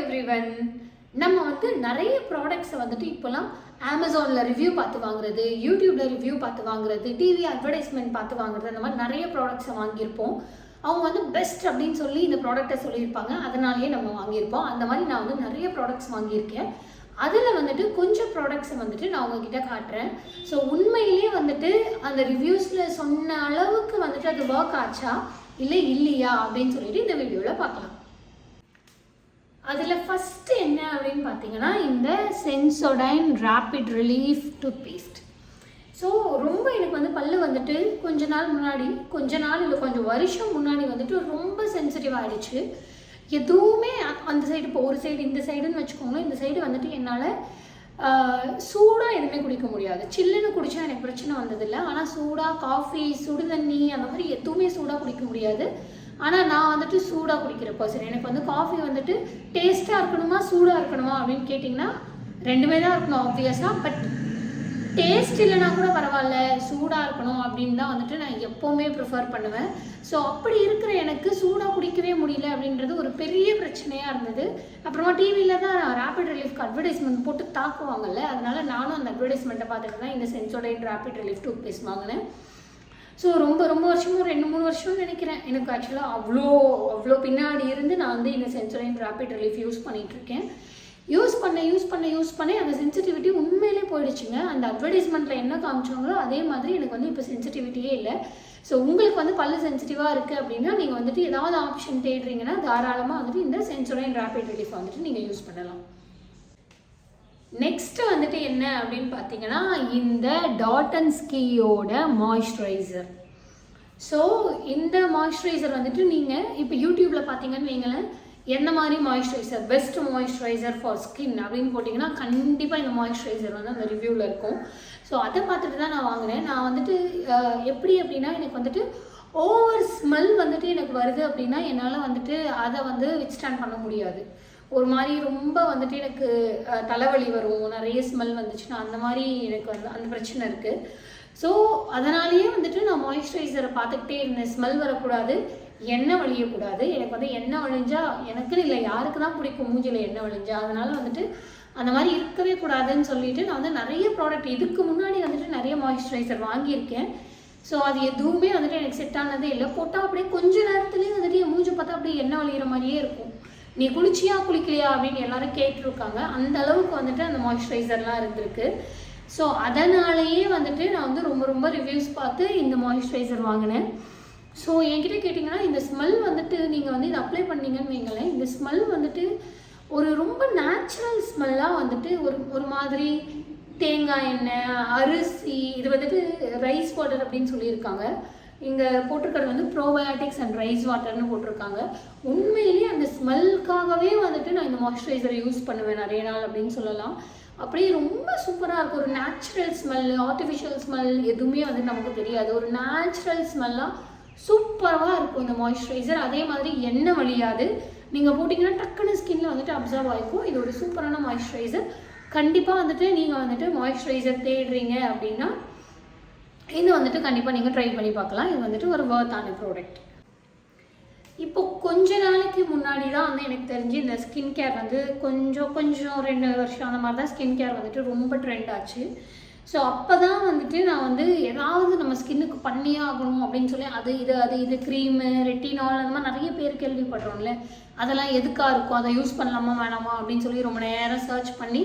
Everyone. நம்ம வந்து நிறைய ப்ராடக்ட்ஸை வந்துட்டு இப்போலாம் அமேசானில் ரிவ்யூ பார்த்து வாங்குறது, யூடியூப்பில் ரிவ்யூ பார்த்து வாங்குறது, டிவி அட்வர்டைஸ்மெண்ட் பார்த்து வாங்குறது, அந்த மாதிரி நிறைய ப்ராடக்ட்ஸை வாங்கியிருப்போம். அவங்க வந்து பெஸ்ட் அப்படின்னு சொல்லி இந்த ப்ராடக்டை சொல்லியிருப்பாங்க, அதனாலேயே நம்ம வாங்கியிருப்போம். அந்த மாதிரி நான் வந்து நிறைய ப்ராடக்ட்ஸ் வாங்கியிருக்கேன். அதில் வந்துட்டு கொஞ்சம் ப்ராடக்ட்ஸை வந்துட்டு நான் உங்ககிட்ட காட்டுறேன். ஸோ உண்மையிலேயே வந்துட்டு அந்த ரிவ்யூஸில் சொன்ன அளவுக்கு வந்துட்டு அது ஒர்க் ஆச்சா இல்லை இல்லையா அப்படின்னு சொல்லிட்டு இந்த வீடியோவில் பார்க்கலாம். அதில் ஃபஸ்ட்டு என்ன அப்படின்னு பார்த்தீங்கன்னா, இந்த Sensodyne rapid relief tooth paste. So ரொம்ப எனக்கு வந்து பல்லு வந்துட்டு கொஞ்ச நாள் இல்லை கொஞ்சம் வருஷம் முன்னாடி வந்துட்டு ரொம்ப சென்சிட்டிவ் ஆகிடுச்சு. எதுவுமே அந்த சைடு, இப்போ ஒரு சைடு இந்த சைடுன்னு வச்சுக்கோங்களேன், இந்த சைடு வந்துட்டு என்னால் சூடாக எதுவுமே குடிக்க முடியாது. சில்லுன்னு குடித்தா எனக்கு பிரச்சனை வந்ததில்லை. ஆனால் சூடாக காஃபி, சுடு தண்ணி அந்த மாதிரி எதுவுமே சூடாக குடிக்க முடியாது. ஆனால் நான் வந்துட்டு சூடாக குடிக்கிற பர்சன். எனக்கு வந்து காஃபி வந்துட்டு டேஸ்ட்டாக இருக்கணுமா சூடாக இருக்கணுமா அப்படின்னு கேட்டிங்கன்னா ரெண்டுமே தான் இருக்கணும் ஆப்வியஸாக. பட் டேஸ்ட் இல்லைனா கூட பரவாயில்ல, சூடாக இருக்கணும் அப்படின்னு தான் வந்துட்டு நான் எப்போவுமே ப்ரிஃபர் பண்ணுவேன். ஸோ அப்படி இருக்கிற எனக்கு சூடாக குடிக்கவே முடியல அப்படின்றது ஒரு பெரிய பிரச்சனையாக இருந்தது. அப்புறமா டிவியில் தான் ரேபிட் ரிலீஃப்க்கு அட்வர்டைஸ்மெண்ட் போட்டு தாக்குவாங்கல்ல, அதனால நானும் அந்த அட்வர்டைஸ்மெண்ட்டை பார்த்துட்டு தான் இந்த Sensodyne rapid relief tooth paste வாங்கினேன். ஸோ ரொம்ப வருஷமும் 2-3 வருஷம்னு நினைக்கிறேன். எனக்கு ஆக்சுவலாக அவ்வளோ பின்னாடி இருந்து நான் வந்து இந்த சென்சோடைன் ரேபிட் ரிலீஃப் யூஸ் பண்ணிகிட்ருக்கேன். யூஸ் பண்ண அந்த சென்சிட்டிவிட்டி உண்மையிலே போயிடுச்சுங்க. அந்த அட்வர்டைஸ்மெண்ட்டில் என்ன காமிச்சாங்களோ அதே மாதிரி எனக்கு வந்து இப்போ சென்சிட்டிவிட்டியே இல்லை. ஸோ உங்களுக்கு வந்து பல்லு சென்சிட்டிவாக இருக்குது அப்படின்னா நீங்கள் வந்துட்டு ஏதாவது ஆப்ஷன் தேடுறீங்கன்னா தாராளமாக வந்துட்டு இந்த சென்சோடைன் ரேபிட் ரிலீஃப் வந்துட்டு நீங்கள் யூஸ் பண்ணலாம். நெக்ஸ்ட்டு வந்துட்டு என்ன அப்படின்னு பார்த்தீங்கன்னா, இந்த டாட் ஸ்கியோட மாய்ஸ்சரைசர். ஸோ இந்த மாய்ஸ்சரைசர் வந்துட்டு நீங்கள் இப்போ யூடியூப்பில் பார்த்தீங்கன்னு வைங்களேன், என்ன மாதிரி moisturiser, best moisturiser for skin அப்படின்னு போட்டிங்கன்னா கண்டிப்பாக இந்த மாய்ஸ்சரைசர் வந்து அந்த ரிவ்யூவில் இருக்கும். ஸோ அதை பார்த்துட்டு தான் நான் வாங்கினேன். நான் வந்துட்டு எப்படி அப்படின்னா, எனக்கு வந்துட்டு ஓவர் ஸ்மெல் வந்துட்டு எனக்கு வருது அப்படின்னா என்னால் வந்துட்டு அதை வந்து வித்ஸ்டாண்ட் பண்ண முடியாது. ஒரு மாதிரி ரொம்ப வந்துட்டு எனக்கு தலைவலி வரும், நிறைய ஸ்மெல் வந்துச்சுன்னா அந்த மாதிரி எனக்கு வந்து அந்த பிரச்சனை இருக்குது. ஸோ அதனாலேயே வந்துட்டு நான் மாய்ஸ்சரைசரை பார்த்துக்கிட்டே இருந்தேன். ஸ்மெல் வரக்கூடாது, எண்ணெய் வழியக்கூடாது. எனக்கு வந்து எண்ணெய் வழிஞ்சா எனக்குன்னு இல்லை, யாருக்கு தான் பிடிக்கும் மூஞ்சில் எண்ணெய் வழிஞ்சா, அதனால வந்துட்டு அந்த மாதிரி இருக்கவே கூடாதுன்னு சொல்லிட்டு நான் வந்து நிறைய ப்ராடக்ட் இதுக்கு முன்னாடி வந்துட்டு நிறைய மாய்ஸ்சரைசர் வாங்கியிருக்கேன். ஸோ அது எதுவுமே வந்துட்டு எனக்கு செட் ஆனதே இல்லை. போட்டால் அப்படியே கொஞ்ச நேரத்துலேயே வந்துட்டு என் மூஞ்சி பார்த்தா அப்படியே எண்ணெய் வழிகிற மாதிரியே இருக்கும். நீ குளிக்கலையா அப்படின்னு எல்லாரும் கேட்டிருக்காங்க. அந்த அளவுக்கு வந்துட்டு அந்த மாய்ஸ்சரைசர்லாம் இருந்திருக்கு. ஸோ அதனாலேயே வந்துட்டு நான் வந்து ரொம்ப ரிவ்யூஸ் பார்த்து இந்த மாய்ஸ்சரைசர் வாங்கினேன். ஸோ என்கிட்ட கேட்டிங்கன்னா, இந்த ஸ்மெல் வந்துட்டு நீங்கள் வந்து இதை அப்ளை பண்ணீங்கன்னு வைங்களேன், இந்த ஸ்மெல் வந்துட்டு ஒரு ரொம்ப நேச்சுரல் ஸ்மெல்லாக வந்துட்டு ஒரு மாதிரி தேங்காய் எண்ணெய், அரிசி, இது வந்துட்டு ரைஸ் வாட்டர் அப்படின்னு சொல்லியிருக்காங்க. இங்கே போட்டிருக்கிறது வந்து ப்ரோபயோட்டிக்ஸ் அண்ட் ரைஸ் வாட்டர்னு போட்டிருக்காங்க. உண்மையிலேயே அந்த ஸ்மெல்லுக்காகவே வந்துட்டு நான் இந்த மாய்ஸ்சரைசரை யூஸ் பண்ணுவேன் நிறைய நாள் அப்படின்னு சொல்லலாம். அப்படியே ரொம்ப சூப்பராக இருக்கும். ஒரு நேச்சுரல் ஸ்மெல், ஆர்டிஃபிஷியல் ஸ்மெல் எதுவுமே வந்து நமக்கு தெரியாது. ஒரு நேச்சுரல் ஸ்மெல்லாக சூப்பராக இருக்கும் இந்த மாய்ஸ்சரைசர். அதே மாதிரி எண்ணெய் வழியாது, நீங்கள் போட்டிங்கன்னா டக்குன்னு ஸ்கின்ல வந்துட்டு அப்சர்வ் ஆகிக்கும். இது ஒரு சூப்பரான மாய்ஸ்சரைசர். கண்டிப்பாக வந்துட்டு நீங்கள் வந்துட்டு மாய்ஸ்சரைசர் தேடுறீங்க அப்படின்னா இது வந்துட்டு கண்டிப்பாக நீங்கள் ட்ரை பண்ணி பார்க்கலாம். இது வந்துட்டு ஒரு வர்த்தான ப்ராடக்ட். இப்போ கொஞ்ச நாளைக்கு முன்னாடி தான் வந்து எனக்கு தெரிஞ்சு இந்த ஸ்கின் கேர் வந்து கொஞ்சம் 2 வருஷம் அந்த மாதிரி தான் ஸ்கின் கேர் வந்துட்டு ரொம்ப ட்ரெண்ட் ஆச்சு. ஸோ அப்போ தான் வந்துட்டு நான் வந்து ஏதாவது நம்ம ஸ்கின்னுக்கு பண்ணியே ஆகணும் அப்படின்னு சொல்லி அது க்ரீமு, ரெட்டினால் அந்த மாதிரி நிறைய பேர் கேள்விப்படுறோம்ல, அதெல்லாம் எதுக்காக இருக்கும், அதை யூஸ் பண்ணலாமா வேணாமா அப்படின்னு சொல்லி ரொம்ப நேரம் சர்ச் பண்ணி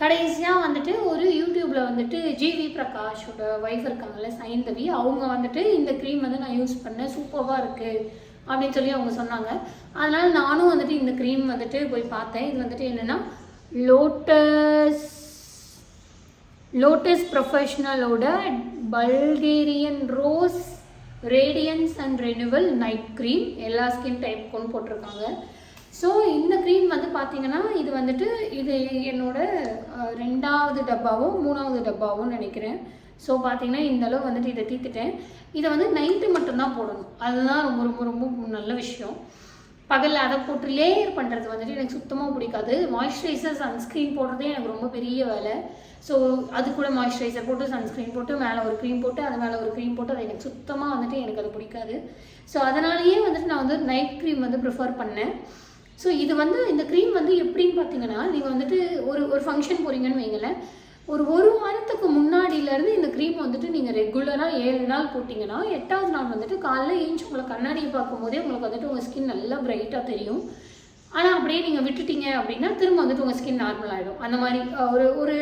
கடைசியாக வந்துட்டு ஒரு யூடியூப்பில் வந்துட்டு ஜிவி பிரகாஷோட ஒய்ஃப் இருக்காங்கல்ல, சைந்தவி, அவங்க வந்துட்டு இந்த க்ரீம் வந்து நான் யூஸ் பண்ணேன், சூப்பராக இருக்குது அப்படின்னு சொல்லி அவங்க சொன்னாங்க. அதனால் நானும் வந்துட்டு இந்த க்ரீம் வந்துட்டு போய் பார்த்தேன். இது வந்துட்டு என்னென்னா லோட்டஸ் ப்ரொஃபஷ்னலோட Bulgarian rose radiance and renewal night cream, எல்லா ஸ்கின் டைப்புக்கும் போட்டிருக்காங்க. ஸோ இந்த க்ரீம் வந்து பார்த்தீங்கன்னா இது வந்துட்டு இது என்னோட 2வது டப்பாவும் 3வது டப்பாவும் நினைக்கிறேன். ஸோ பார்த்தீங்கன்னா இந்த அளவு வந்துட்டு இதை தீர்த்துட்டேன். இதை வந்து நைட்டு மட்டும்தான் போடணும், அதுதான் ரொம்ப நல்ல விஷயம். பகலில் அதை போட்டு லேயர் பண்ணுறது வந்துட்டு எனக்கு சுத்தமாக பிடிக்காது. மாய்ஸ்சரைசர், சன்ஸ்க்ரீன் போடுறதே எனக்கு ரொம்ப பெரிய வேலை. ஸோ அது கூட மாய்ஸ்சரைசர் போட்டு, சன்ஸ்க்ரீன் போட்டு, மேலே ஒரு க்ரீம் போட்டு, அது மேலே ஒரு க்ரீம் போட்டு, அது எனக்கு சுத்தமாக வந்துட்டு எனக்கு அது பிடிக்காது. ஸோ அதனாலேயே வந்துட்டு நான் வந்து நைட் க்ரீம் வந்து ப்ரிஃபர் பண்ணேன். ஸோ இது வந்து இந்த க்ரீம் வந்து எப்படின்னு பார்த்தீங்கன்னா, நீங்கள் வந்துட்டு ஒரு ஃபங்க்ஷன் போகிறீங்கன்னு வைங்களேன், ஒரு வாரத்துக்கு முன்னாடியிலேருந்து இந்த க்ரீம் வந்துட்டு நீங்கள் ரெகுலராக 7 நாள் போட்டிங்கன்னா 8வது நாள் வந்துட்டு காலைல ஏஞ்சி உங்களை கண்ணாடியை பார்க்கும்போதே உங்களுக்கு வந்துட்டு உங்கள் ஸ்கின் நல்லா பிரைட்டாக தெரியும். ஆனால் அப்படியே நீங்கள் விட்டுட்டீங்க அப்படின்னா திரும்ப வந்துட்டு உங்கள் ஸ்கின் நார்மல் ஆகிடும். அந்த மாதிரி ஒரு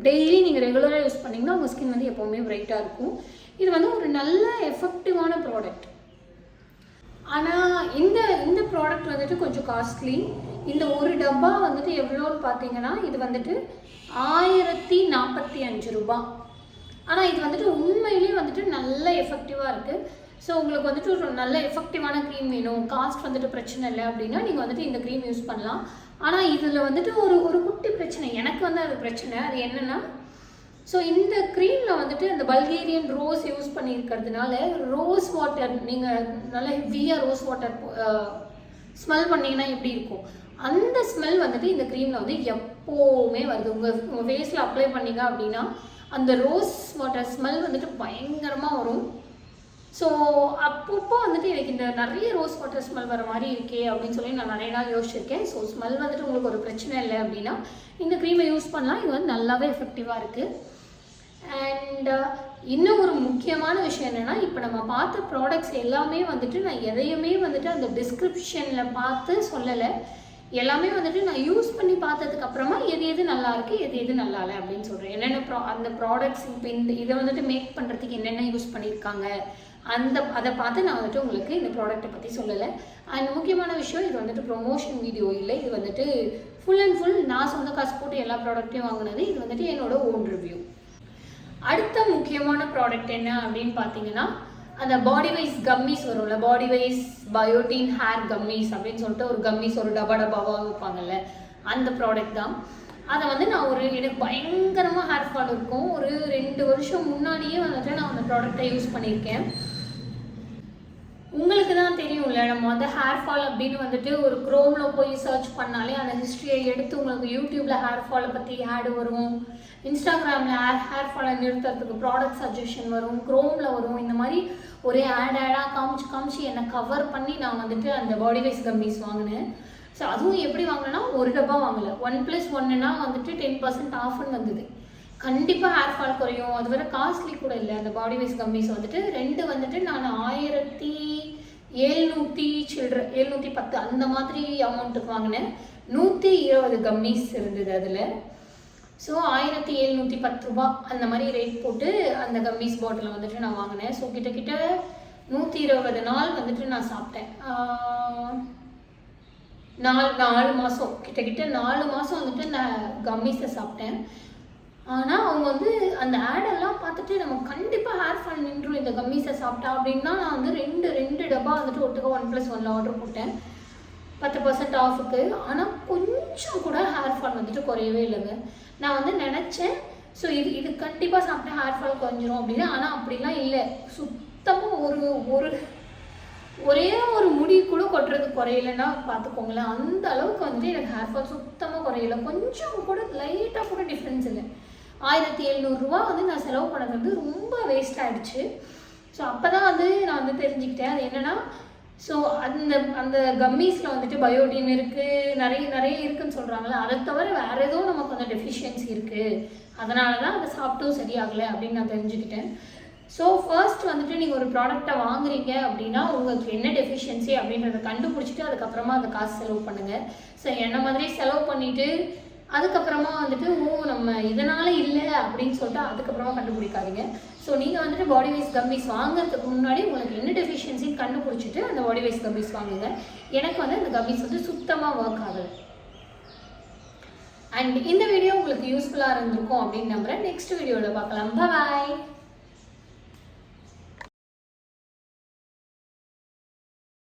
டெய்லி நீங்கள் ரெகுலராக யூஸ் பண்ணிங்கன்னா உங்கள் ஸ்கின் வந்து எப்போவுமே பிரைட்டாக இருக்கும். இது வந்து ஒரு நல்ல எஃபெக்டிவான ப்ராடக்ட். ஆனால் இந்த ப்ராடக்ட் வந்துட்டு கொஞ்சம் காஸ்ட்லி. இந்த ஒரு டப்பா வந்துட்டு எவ்வளோன்னு பார்த்தீங்கன்னா இது வந்துட்டு 1045 ரூபா. ஆனால் இது வந்துட்டு உண்மையிலேயே வந்துட்டு நல்ல எஃபெக்டிவாக இருக்குது. ஸோ உங்களுக்கு வந்துட்டு ஒரு நல்ல எஃபெக்டிவான க்ரீம் வேணும், காஸ்ட் வந்துட்டு பிரச்சனை இல்லை அப்படின்னா நீங்கள் வந்துட்டு இந்த க்ரீம் யூஸ் பண்ணலாம். ஆனால் இதில் வந்துட்டு ஒரு குட்டி பிரச்சனை, எனக்கு வந்து அது பிரச்சனை. அது என்னென்னா, ஸோ இந்த க்ரீமில் வந்துட்டு அந்த பல்கேரியன் ரோஸ் யூஸ் பண்ணியிருக்கிறதுனால ரோஸ் வாட்டர், நீங்கள் நல்லா ஹெவியாக ரோஸ் வாட்டர் ஸ்மெல் பண்ணிங்கன்னா எப்படி இருக்கும், அந்த ஸ்மெல் வந்துட்டு இந்த க்ரீமில் வந்து எப்போவுமே வருது. உங்கள் ஃபேஸில் அப்ளை பண்ணிங்க அப்படின்னா அந்த ரோஸ் வாட்டர் ஸ்மெல் வந்துட்டு பயங்கரமாக வரும். ஸோ அப்பப்போ வந்துட்டு எனக்கு இந்த நிறைய ரோஸ் வாட்டர் ஸ்மெல் வர மாதிரி இருக்கே அப்படின்னு சொல்லி நான் நிறைய நாள் யோசிச்சிருக்கேன். ஸோ ஸ்மெல் வந்துட்டு உங்களுக்கு ஒரு பிரச்சனை இல்லை அப்படின்னா இந்த க்ரீமை யூஸ் பண்ணலாம். இது வந்து நல்லாவே எஃபெக்டிவாக இருக்குது. அண்ட் இன்னும் ஒரு முக்கியமான விஷயம் என்னென்னா, இப்போ நம்ம பார்த்த ப்ராடக்ட்ஸ் எல்லாமே வந்துட்டு நான் எதையுமே வந்துட்டு அந்த டிஸ்கிரிப்ஷனில் பார்த்து சொல்லலை. எல்லாமே வந்துட்டு நான் யூஸ் பண்ணி பார்த்ததுக்கு அப்புறமா எது நல்லா இருக்குது, எது நல்லா இல்லை அப்படின்னு சொல்கிறேன். என்னென்ன அந்த ப்ராடக்ட்ஸ் இப்போ இதை வந்துட்டு மேக் பண்ணுறதுக்கு என்னென்ன யூஸ் பண்ணியிருக்காங்க அதை பார்த்து நான் வந்துட்டு உங்களுக்கு இந்த ப்ராடக்ட்டை பற்றி சொல்லலை. அண்ட் முக்கியமான விஷயம், இது வந்துட்டு ப்ரொமோஷன் வீடியோ இல்லை. இது வந்துட்டு ஃபுல் அண்ட் ஃபுல் நான் சொந்த காசு போட்டு எல்லா ப்ராடக்ட்டையும் வாங்கினது. இது வந்துட்டு என்னோட ஓன் ரிவ்யூ. அடுத்த முக்கியமான ப்ராடக்ட் என்ன அப்படின்னு பார்த்தீங்கன்னா, அந்த பாடி வைஸ் கம்மிஸ் வரும்ல, body wise biotin hair gummies அப்படின்னு சொல்லிட்டு ஒரு கம்மிஸ் ஒரு டப்பாவாக வைப்பாங்கல்ல, அந்த ப்ராடக்ட் தான். அதை வந்து நான் எனக்கு பயங்கரமாக ஹேர் ஃபால் இருக்கும். ஒரு 2 வருஷம் முன்னாடியே வந்துட்டு நான் அந்த ப்ராடக்டை யூஸ் பண்ணியிருக்கேன். உங்களுக்கு தான் தெரியும்ல, நம்ம வந்து ஹேர் ஃபால் அப்படின்னு வந்துட்டு ஒரு க்ரோமில் போய் சர்ச் பண்ணாலே அந்த ஹிஸ்ட்ரியை எடுத்து உங்களுக்கு யூடியூப்பில் ஹேர் ஃபாலை பற்றி ஆடு வரும், இன்ஸ்டாகிராமில் ஹேர் ஃபாலை நிறுத்துறதுக்கு ப்ராடக்ட் சஜஷன் வரும், க்ரோமில் வரும். இந்த மாதிரி ஒரே ஆடாக காமிச்சு என்னை கவர் பண்ணி நான் வந்துட்டு அந்த பாடி வைஸ் கம்மிஸ் வாங்கினேன். ஸோ அதுவும் எப்படி வாங்கினேன்னா, ஒரு டப்பா வாங்கலை, 1+1னா வந்துட்டு 10% ஆஃப்னு வந்தது. கண்டிப்பாக ஹேர் ஃபால் குறையும். அது வேறு காஸ்ட்லி கூட இல்லை. அந்த பாடி வைஸ் கம்மிஸ் வந்துட்டு 2 வந்துட்டு நான் 1710 அந்த மாதிரி அமௌண்ட்டுக்கு வாங்கினேன். 120 கம்மிஸ் இருந்தது அதில். ஸோ 1710 ரூபா அந்த மாதிரி ரேட் போட்டு அந்த கம்மிஸ் பாட்டில் வந்துட்டு நான் வாங்கினேன். ஸோ கிட்டத்தட்ட 120 நாள் வந்துட்டு நான் சாப்பிட்டேன். 4 மாதம் கிட்டத்தட்ட 4 மாதம் வந்துட்டு நான் கம்மிஸை சாப்பிட்டேன். ஆனால் அவங்க வந்து அந்த ஆடெல்லாம் பார்த்துட்டு நம்ம கண்டிப்பாக ஹேர் ஃபால் நின்றும் இந்த கம்மிஸை சாப்பிட்டா அப்படின்னா நான் வந்து ரெண்டு டப்பா வந்துட்டு ஒட்டுக்க 1+1 ஆர்டர் போட்டேன் 10% ஆஃபுக்கு. ஆனால் கொஞ்சம் கூட ஹேர் ஃபால் வந்துட்டு குறையவே இல்லைங்க. நான் வந்து நினச்சேன் ஸோ இது கண்டிப்பாக சாப்பிட்டா ஹேர் ஃபால் குறைஞ்சிரும் அப்படின்னு. ஆனால் அப்படிலாம் இல்லை. சுத்தமாக ஒரே ஒரு முடி கூட கொட்டுறது குறையலைன்னா பார்த்துக்கோங்களேன். அந்த அளவுக்கு வந்துட்டு எனக்கு ஹேர் ஃபால் சுத்தமாக குறையலை. கொஞ்சம் கூட லைட்டாக கூட டிஃப்ரென்ஸ் இல்லை. 1700 ரூபா வந்து நான் செலவு பண்ணது வந்து ரொம்ப வேஸ்ட் ஆகிடுச்சு. ஸோ அப்போ தான் வந்து நான் வந்து தெரிஞ்சுக்கிட்டேன் அது என்னென்னா, ஸோ அந்த கம்மீஸில் வந்துட்டு பயோட்டின் இருக்குது, நிறைய இருக்குதுன்னு சொல்கிறாங்களே, அதை தவிர வேறு ஏதோ நமக்கு வந்து டெஃபிஷியன்சி இருக்குது, அதனால தான் அதை சாப்பிட்டும் சரியாகலை அப்படின்னு நான் தெரிஞ்சுக்கிட்டேன். ஸோ ஃபர்ஸ்ட் வந்துட்டு நீங்கள் ஒரு ப்ராடக்டை வாங்குறீங்க அப்படின்னா உங்களுக்கு என்ன டெஃபிஷியன்சி அப்படின்றத கண்டுபிடிச்சிட்டு அதுக்கப்புறமா அந்த காசு செலவு பண்ணுங்கள். ஸோ என்ன மாதிரி செலவு பண்ணிவிட்டு அதுக்கப்புறமா வந்துட்டு நம்ம இதனால் இல்லை அப்படின்னு சொல்லிட்டு அதுக்கப்புறமா கண்டுபிடிக்காதீங்க. ஸோ நீங்கள் வந்துட்டு பாடி வைஸ் கம்மிஸ் வாங்குறதுக்கு முன்னாடி உங்களுக்கு என்ன டெஃபிஷியன்சின்னு கண்டுபிடிச்சிட்டு அந்த பாடி வைஸ் கம்மிஸ் வாங்குங்க. எனக்கு வந்து அந்த கம்மிஸ் வந்து சுத்தமாக ஒர்க் ஆகுது. அண்ட் இந்த வீடியோ உங்களுக்கு யூஸ்ஃபுல்லாக இருந்திருக்கும் அப்படின்னு நம்புகிறேன். நெக்ஸ்ட் வீடியோவில் பார்க்கலாம். பாய்.